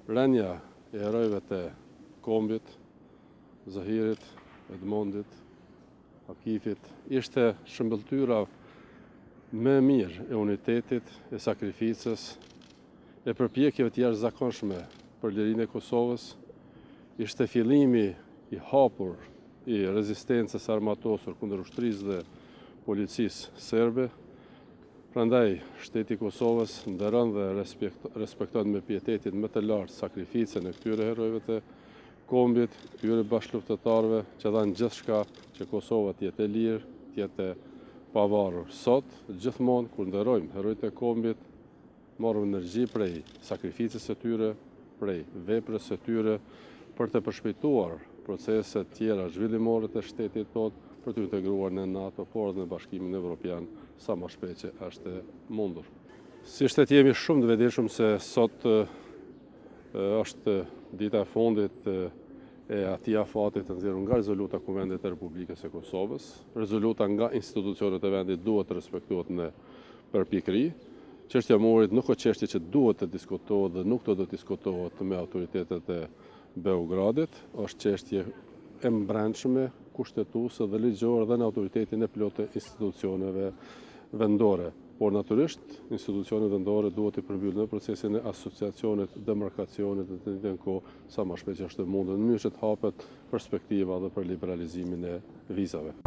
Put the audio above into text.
Rënja e herojve të kombit, Zahirit, Edmondit, Akifit, ishte shëmbëltyra më mirë e unitetit, e sakrificës, e përpjekjeve të jashtëzakonshme për lirinë e Kosovës, ishte fillimi i hapur i rezistencës armatosur kundër ushtrisë dhe policisë serbe. Prandaj, shteti i Kosovës nderon dhe respekton me pietetin më të lartë sakrificën e këtyre herojve të kombit, këtyre bashkëluftëtarëve që dhanë gjithçka që Kosova të jetë e lirë, të jetë e pavarur. Sot, gjithmonë kur nderojmë herojtë e kombit, marrim energji prej sakrificës së tyre, prej veprës së tyre për të përshpejtuar procese tjera zhvillimore të shtetit tonë, për të integruar në NATO, por edhe në Bashkimin Evropian sa më shpejt që është mundur. Si shtet jemi shumë të vetëdijshëm se sot është dita e fundit e atij afati të nxjerrur nga rezoluta e Kuvendit të Republikës së Kosovës. Rezoluta nga institucionet e vendit duhet të respektohet në përpikëri. Çështja e Morit nuk është çështje që duhet të diskutohet dhe nuk do të diskutohet me autoritetet e Beogradit, është çështje e mbrëmshme, kushtetuese dhe ligjore dhe në autoritetin e plotë të institucioneve vendore. Por natyrisht, institucionet vendore duhet të përmbyllin procesin e asociacionit, demarkacionit dhe të njëjtën kohë sa më shpejt që është e mundur, në mënyrë që të hapet perspektiva dhe për liberalizimin e vizave.